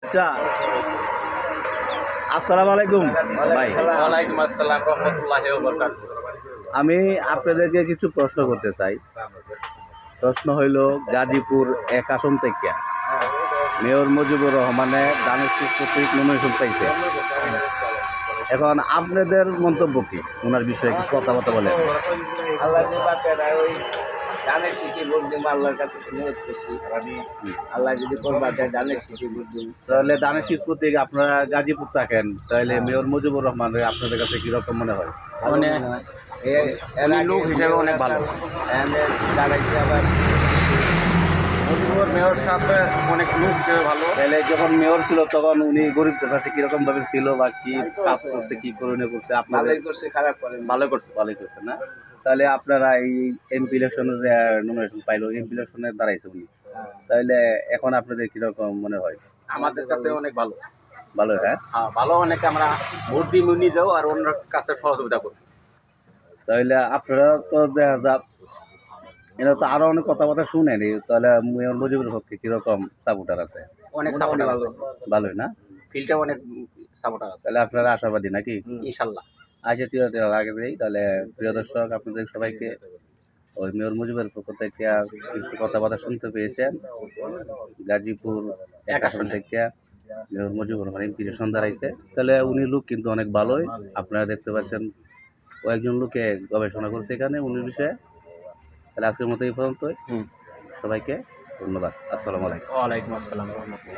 আচ্ছা, আসসালামু আলাইকুম ভাই। ওয়ালাইকুম আসসালাম রহমতুল্লাহি ওয়া বারাকাতুহু। আমি আপনাদেরকে কিছু প্রশ্ন করতে চাই। প্রশ্ন হইল, গাজীপুর ১ আসন থেকে মেয়র মুজিবুর রহমানের দানের শীষ প্রতীক নমিনেশন পাইছে। এখন আপনাদের মন্তব্য কি ওনার বিষয়ে কিছু কথাবার্তা বলেন? আল্লাহ যে বাঁচায় ওই ধানের শীষে ভোট দিব, আল্লাহর কাছে নিয়োগ করছি। আল্লাহ যদি করবা যায় ধানের শীষে ভোট দিব। তাহলে দানের শীষ প্রতীক আপনারা গাজীপুর থাকেন, তাহলে মেয়র মুজিবুর রহমান আপনাদের কাছে কীরকম মনে হয়? মানে লোক হিসেবে অনেক ভালো দাঁড়াইছে। আবার মুজিবুর মেয়র সাহেব অনেক লোক হিসেবে ভালো। তাহলে যখন মেয়র ছিল তখন উনি গরিবদের কাছে কীরকম ভাবে ছিল বা কি কাজ করছে, কি করণীয় করছে? আপনাদের ভালোই করছে, খারাপ করেন। ভালোই করছে না? তাহলে আপনারা এই এমপি ইলেকশনে যে নমিনেশন পাইলো, এমপি ইলেকশনে দাঁড়াইছে উনি, তাহলে এখন আপনাদের কিরকম মনে হয়? আমাদের কাছে অনেক ভালো। ভালো, হ্যাঁ। ভালো অনেক, আমরা ভোট দিই নিজেও আর অন্যের কাছে সহযোগিতা করি। তাহলে আপনারা তো দেখা যাক, এরা তো আরো অনেক কথাবার্তা শুনেন, তাহলে মেয়র মুজিবুর পক্ষে কিরকম সাপোর্টার আছে? অনেক সাপোর্টার আছে, ভালোই না? ফিল্ডটা অনেক সাপোর্টার আছে। তাহলে আপনারা আশাবাদী নাকি? ইনশাল্লাহ। আচ্ছা, ঠিক আছে, আগে দিই। তাহলে প্রিয় দর্শক, আপনাদের সবাইকে ওই মেয়র মুজিবের পক্ষ থেকে কিছু কথাবার্তা শুনতে পেয়েছেন। গাজীপুর ১ আসন থেকে মেয়র মুজিবুর রহমান এমপি দাঁড়াইছে। তাহলে উনি লোক কিন্তু অনেক ভালোই, আপনারা দেখতে পাচ্ছেন। কয়েকজন লোকে গবেষণা করছে এখানে উনি বিষয়ে। তাহলে আজকের মতো এই পর্যন্তই। সবাইকে ধন্যবাদ। আসসালামু আলাইকুম। ওয়ালাইকুম আসসালাম রহমতুল্লাহ।